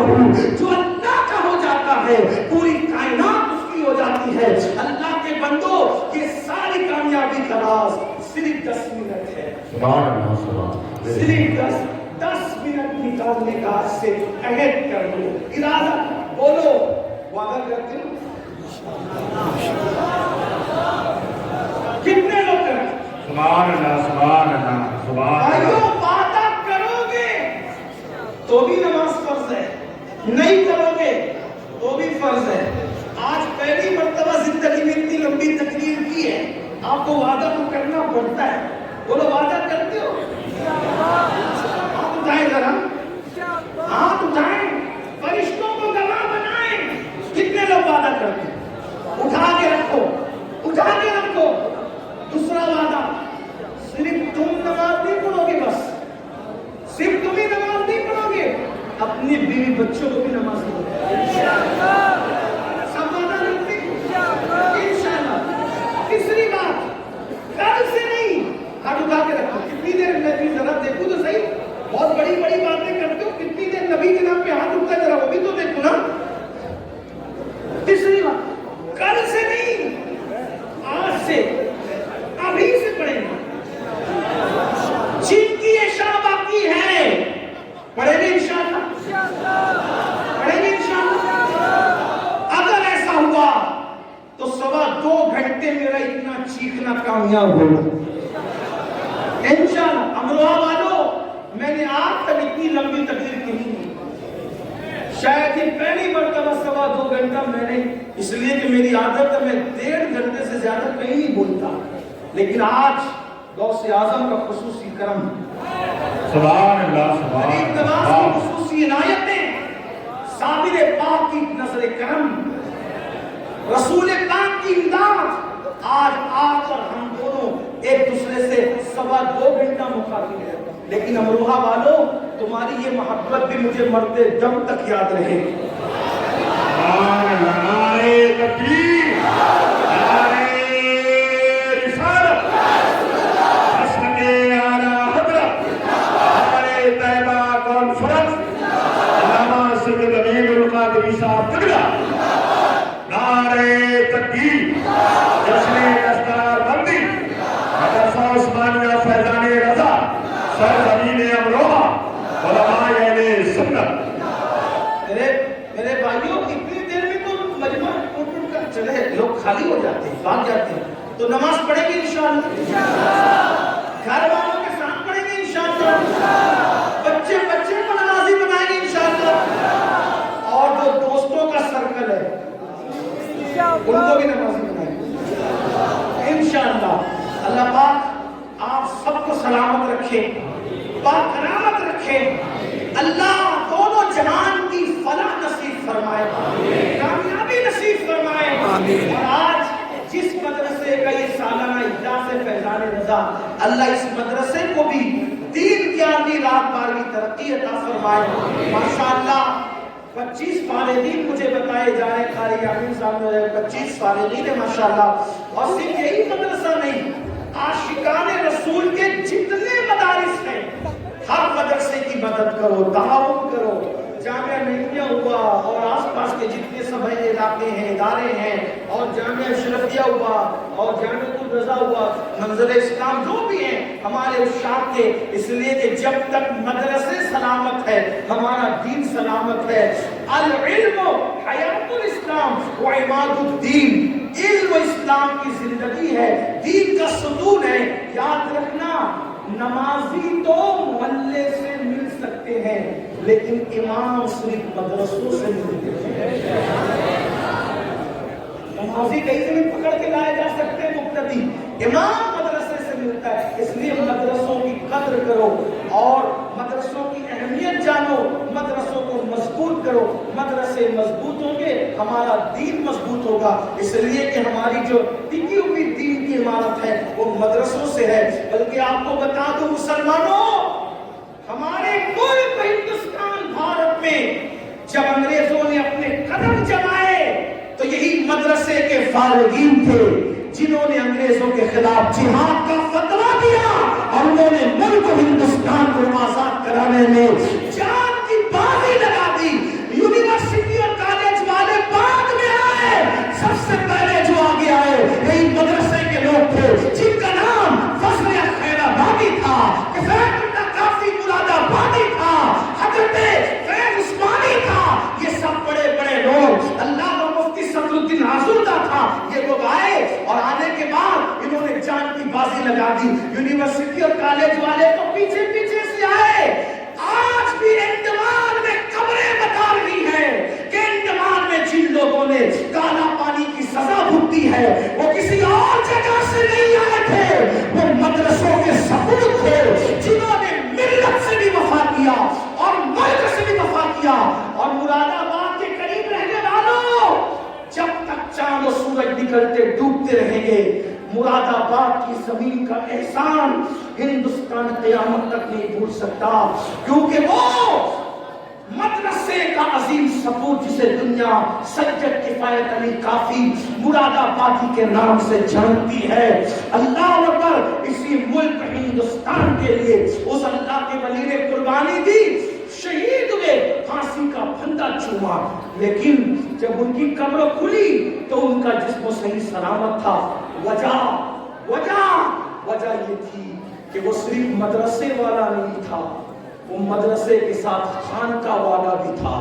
جو اللہ کا ہو جاتا ہے پوری کائنات اس کی ہو جاتی ہے۔ اللہ کے بندو یہ ساری کامیابی کا راز صرف 10 منٹ ہے۔ سبحان اللہ، سبحان اللہ۔ صرف 10 منٹ نکالنے کا آج سے عہد کر لو، ارادہ بولو، وعدہ کرتے ہو؟ کتنے لوگ کریں؟ سبحان اللہ، سبحان اللہ، سبحان بھائیو اللہ۔ وعدہ کرو گے تو بھی نماز فرض ہے، نہیں کرو گے تو بھی فرض ہے۔ آج پہلی مرتبہ زندگی میں اتنی لمبی تقریر کی ہے، آپ کو وعدہ تو کرنا پڑتا ہے۔ بولو وعدہ کرتے ہو؟ ہاتھ اٹھائیں ذرا، ہاتھ اٹھائیں، فرشتوں کو گواہ بنائیں۔ کتنے لوگ وعدہ کرتے ہیں؟ اٹھا کے رکھو، اٹھا کے رکھو۔ دوسرا وعدہ، صرف تم نماز نہیں پڑھو گے، بس صرف تم ہی نماز نہیں پڑھو گے، اپنی بیوی بچوں کو بھی نماز پڑھو گے۔ سب وعدہ کرتے ہیں انشاءاللہ۔ تیسری بات، کل سے نہیں، ہاتھ اٹھا کے رکھو۔ کتنی دیر میں بھی ذرا دیکھوں تو صحیح، بہت بڑی بڑی باتیں کرتے ہو، کتنی دیر نبی کے نام پہ ہاتھ اٹھتا ہے، ذرا وہ بھی تو دیکھو نا۔ تیسری بات، کل سے نہیں، آج سے، ابھی سے پڑھیں گے۔ جن کی عشاء باقی ہے پڑھیں گے انشاءاللہ، پڑھیں گے انشاءاللہ۔ اگر ایسا ہوا تو 2.25 گھنٹے میرا اتنا چیخنا کامیاب ہوگا انشاءاللہ۔ امروہہ والو، میں نے آج تک اتنی لمبی تقریر کی نہیں، شاید یہ پہلی مرتبہ 2.25 گھنٹہ میں نے، اس لیے کہ میری عادت ہے میں 1.5 گھنٹے سے زیادہ کہیں نہیں بولتا، لیکن آج غوث اعظم کا خصوصی کرم، سبحان اللہ، سبحان غریب نواز کی خصوصی عنایتیں، صابر پاک کی نظر کرم، رسول پاک کی امداد، آج آ کر ہم دونوں ایک دوسرے سے 2.25 گھنٹہ مخاطب ہیں۔ لیکن امروہہ والوں، تمہاری یہ محبت بھی مجھے مرتے دم تک یاد رہے گی۔ سبحان اللہ، نعرہ تکبیر، نعرہ رسالت، حسن اعلیٰ حضرت، نعرہ طیبہ کانفرنس، علامہ سید امین القادری صاحب قبلہ، نعرہ تکبیر، جشن دستار بندی، مدرسہ عثمانیہ فیضان رضا، سرزمین امروہہ، علماء اہل سنت۔ میرے بھائیوں، اتنی دیر میں تو مجمع اٹھ کر چلے، لوگ خالی ہو جاتے ہیں، بھاگ جاتے ہیں، تو نماز پڑھیں گے انشاءاللہ، گھر والوں کے ساتھ پڑھیں گے انشاءاللہ، بچے کو نمازی بنائیں گے انشاءاللہ، اور جو دوستوں کا سرکل ہے ان کو بھی نمازی بنائیں گے انشاءاللہ۔ اللہ پاک آپ سب کو سلامت رکھے، باکرامت رکھے، اللہ دونوں جہان کی فلاح نصیب فرمائے، کامیابی نصیب فرمائے۔ اور آج جس مدرسے کا یہ سالانہ اجلاس ہے فیضان رضا، اللہ اس مدرسے کو بھی دین کی 11ویں رات 12ویں ترقی عطا فرمائے۔ ماشاءاللہ 25 فارغین مجھے بتائے جا رہے ہیں، قاری یامین صاحب نے 25 فارغین ہیں ماشاءاللہ۔ اور صرف یہی مدرسہ نہیں، عاشقان رسول کے جتنے مدارس ہیں، ہر مدرسے کی مدد کرو، تعاون کرو۔ جامعہ ملیہ ہوا اور آس پاس کے جتنے سب علاقے ہیں، ادارے ہیں، اور جامعہ اشرفیہ ہوا اور جامعہ الرضا ہوا، منظر اسلام، جو بھی ہیں ہمارے اشاعت کے، اس لیے کہ جب تک مدرسے سلامت ہے ہمارا دین سلامت ہے۔ العلم حیات الاسلام و عماد الدین، علم و اسلام کی زندگی ہے، دین کا ستون ہے۔ یاد رکھنا، نمازی تو محلے سے مل سکتے ہیں لیکن امام صرف مدرسوں سے ملتے ہیں۔ نمازی کئی زمین پکڑ کے لائے جا سکتے ہیں، مقتدی، امام مدرسے سے ملتا ہے۔ اس لیے مدرسوں کی قدر کرو اور مدرسوں کی اہمیت جانو، مدرسوں کو مضبوط کرو۔ مدرسے مضبوط ہوں گے ہمارا دین مضبوط ہوگا، اس لیے کہ ہماری جو ٹکی ہوئی دین کی عمارت ہے وہ مدرسوں سے ہے۔ بلکہ آپ کو بتا دوں مسلمانوں، ہمارے ملک ہندوستان بھارت میں جب انگریزوں نے اپنے قدم جمائے تو یہی مدرسے کے فارغین تھے جنہوں نے انگریزوں کے خلاف جہاد کا فتویٰ دیا، اور انہوں نے ملک ہندوستان کو آزاد کرانے میں جان کی بازی لگا دی۔ سورج نکلتے ڈوبتے رہیں گے. مراد آباد کی زمین کا احسان ہندوستان قیامت تک نہیں بھول سکتا, کیونکہ وہ مدرسے کا عظیم سپوت جسے دنیا سجد کفایت علی کافی مراد آبادی کے نام سے جانتی ہے. اللہ اکبر. اسی ملک ہندوستان کے لیے اس اللہ کے ولی نے قربانی دی, شہید ہوئے, پھانسی کا پھندا چوما, لیکن جب ان کی قبر کھلی تو ان کا جسم صحیح سلامت تھا. وجہ یہ تھی کہ وہ صرف مدرسے والا نہیں تھا, وہ مدرسے کے ساتھ خانقاہ والا بھی تھا,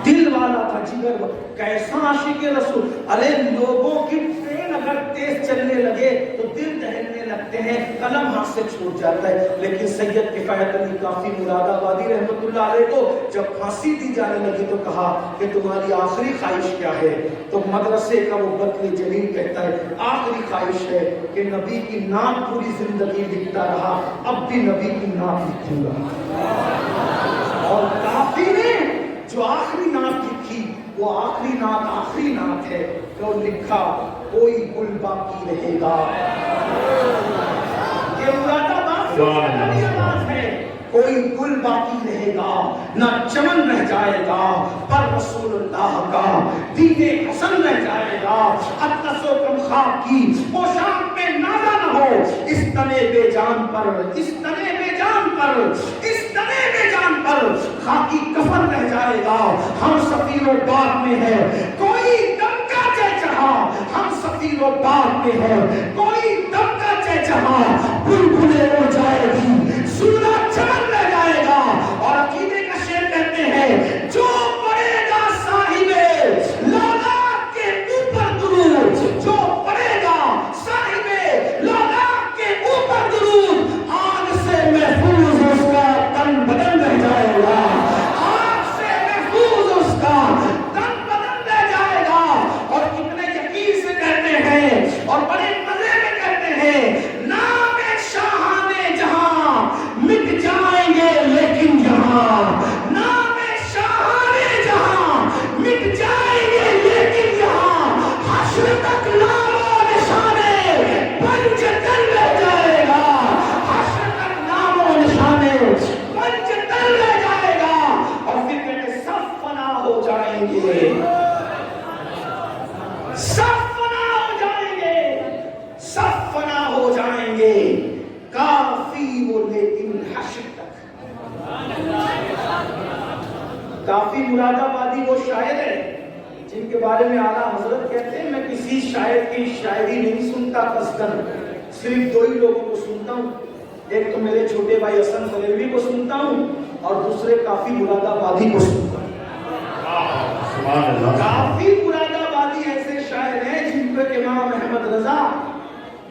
دل والا تھا, جگر. کیسا عاشق رسول. ارے لوگوں کی ٹرین اگر تیز چلنے لگے تو دل دہلنے لگتے ہیں, قلم ہاتھ سے چھوٹ جاتا ہے. لیکن سید کفایت علی کافی مراد آبادی رحمۃ اللہ علیہ کو جب پھانسی دی جانے لگی تو کہا کہ تمہاری آخری خواہش کیا ہے؟ تو مدرسے کا وہ بطل جلیل کہتا ہے آخری خواہش ہے کہ نبی کی نام پوری زندگی لکھتا رہا, اب بھی نبی کی نام لکھوں گا. اور کافی نے جو آخری نعت لکھی وہ آخری نعت ہے کہ وہ لکھا کوئی گل باقی رہے گا. یہ مراد آباد کی آواز ہے. کوئی گل باقی رہے گا, نہ چمن رہ جائے گا, پر رسول اللہ کا دین حسن رہ جائے گا. اطلس و کم خواب کی پوشاک پہ نازا نہ ہو, اس تنے بے جان پر خاکی کفن رہ جائے گا. ہم سفیر و باد میں ہے کوئی دمکا چہچہا, ہم سفیر و باد میں ہے کوئی دمکا چہچہا. بلبلیں اڑ جائے گی, سورج چمن رہ جائے گا. اور عقیدے کا شعر کہتے ہیں جو پڑے گا صاحب لولاک کے اوپر درود, جو پڑے گا صاحب لولاک کے اوپر درود, آگ سے محفوظ اس کا تن بدن رہ جائے گا. آگ سے محفوظ اس کا تن بدن رہ جائے گا. اور کتنے یقین سے کہتے ہیں اور بڑے مزے میں کہتے ہیں نام شاہانے جہاں مٹ جائیں گے لیکن یہاں, نام شاہانے جہاں مٹ جائیں گے لیکن یہاں, حشر تک نام و نشانے پنجتن رہ جائے گا. حشر تک نام و نشانے پنجتن رہ جائے گا. اور پھر کہتے سب فنا ہو جائیں گے, سب فنا ہو جائیں گے, سب فنا ہو جائیں گے. کافی وہ لیکن حشر تک. کافی مراد آبادی وہ شاعر ہے جن کے بارے میں اعلیٰ حضرت کہتے ہیں میں کسی شاعر کی شاعری نہیں سنتا قصدن, صرف دو ہی لوگوں کو سنتا ہوں. ایک تو میرے چھوٹے بھائی حسن بریلوی کو سنتا ہوں اور دوسرے کافی مراد آبادی کو سنتا ہوں. کافی مراد آبادی ایسے شاعر ہیں جن کو امام احمد رضا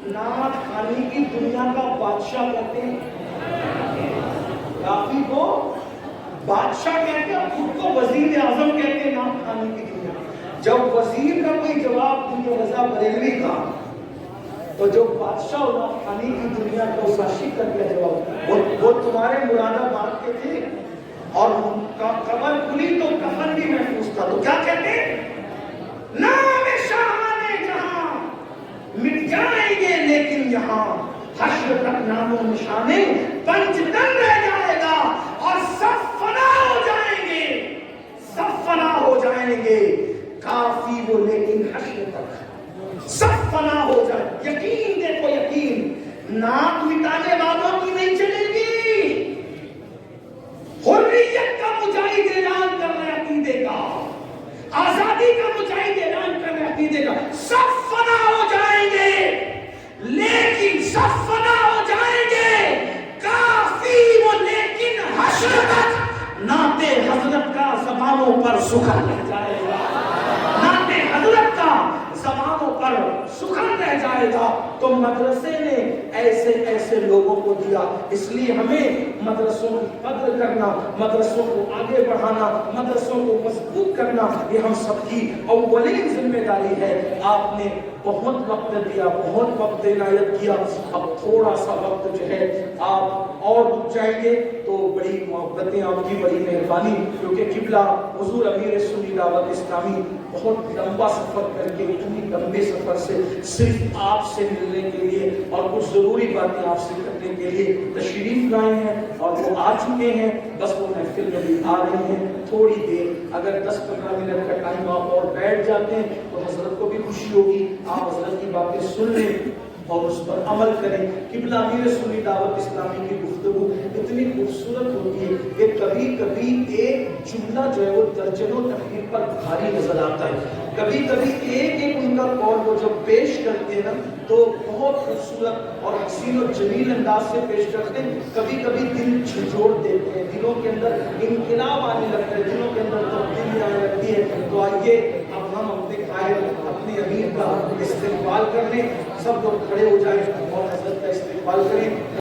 نعت خوانی کی دنیا کا بادشاہ کہتے ہیں. کافی کو بادشاہ کہتے ہیں, خود کو وزیر اعظم کہتے ہیں نعت خوانی کی دنیا. جب وزیر کا کوئی جواب دیا رضا بریلوی کا تو جو بادشاہ اور نعت خوانی کی دنیا کا اس عاشق کا کیا جواب, وہ تمہارے مراد آباد کے تھے اور قبر کھلی تو کفن بھی محفوظ تھا. تو کیا کہتے نام شاہانے جہاں مٹ جائیں گے لیکن یہاں, حشر تک نام و نشانے پنجتن رہ جائے گا. اور سب فنا ہو جائیں گے, سب فنا ہو جائیں گے. کافی وہ لیکن حشر تک سب فنا ہو جائے. یقین دیکھو یقین, نعت مٹانے والوں کی نہیں چلے گی. حریت کا مجاہد اعلان کر رہے عقیدے کا, آزادی کا مجاہد اعلان کر رہے عقیدے کا. سب فنا ہو جائیں گے لیکن سب فنا ہو جائیں گے. کافی وہ لیکن حشر تک نعت حضرت کا زبانوں پر سخن رہ جائے گا. نعت حضرت کا زبانوں پر سخن رہ جائے گا. تو مدرسے نے ایسے ایسے لوگوں کو دیا. اس لیے ہمیں مدرسوں کی قدر کرنا, مدرسوں کو آگے بڑھانا, مدرسوں کو مضبوط کرنا یہ ہم سب کی اولین ذمہ داری ہے. آپ نے بہت وقت دیا, بہت وقت عنایت کیا. اب تھوڑا سا وقت جو ہے آپ اور رک جائیں گے تو بڑی محبتیں آپ کی، بڑی مہربانی، کیونکہ قبلہ حضور امیر سنی دعوت اسلامی بہت لمبا سفر کر کے، اتنی لمبے سفر سے صرف آپ سے ملنے کے لیے اور کچھ ضروری باتیں آپ سے کرنے کے لیے تشریف لائے ہیں، اور وہ آ چکے ہیں، بس وہ محفل میں بھی آ رہے ہیں۔ تھوڑی دیر اگر 10-15 منٹ کا ٹائم آپ اور بیٹھ جاتے ہیں تو حضرت کو بھی خوشی ہوگی، آپ حضرت کی باتیں سن لیں اور اس پر عمل کریں۔ قبلہ امیر سنی دعوت اسلامی کی گفتگو اتنی خوبصورت ہوتی ہے کہ کبھی کبھی ایک جملہ جو ہے وہ درجنوں تحریر پر بھاری نظر آتا ہے، کبھی کبھی ایک ان کا قول وہ جب پیش کرتے ہیں نا تو بہت خوبصورت اور حسین و جمیل انداز سے پیش کرتے ہیں، کبھی کبھی دل جھنجھوڑ دیتے ہیں، دلوں کے اندر انقلاب آنے لگتا ہے، دلوں کے اندر تبدیلی آنے لگتی ہے۔ تو آئیے اب ہم اپنے قائد، اپنے امیر کا استقبال کرنے، سب لوگ کھڑے ہو جائیں اور حضرت کا استقبال کریں۔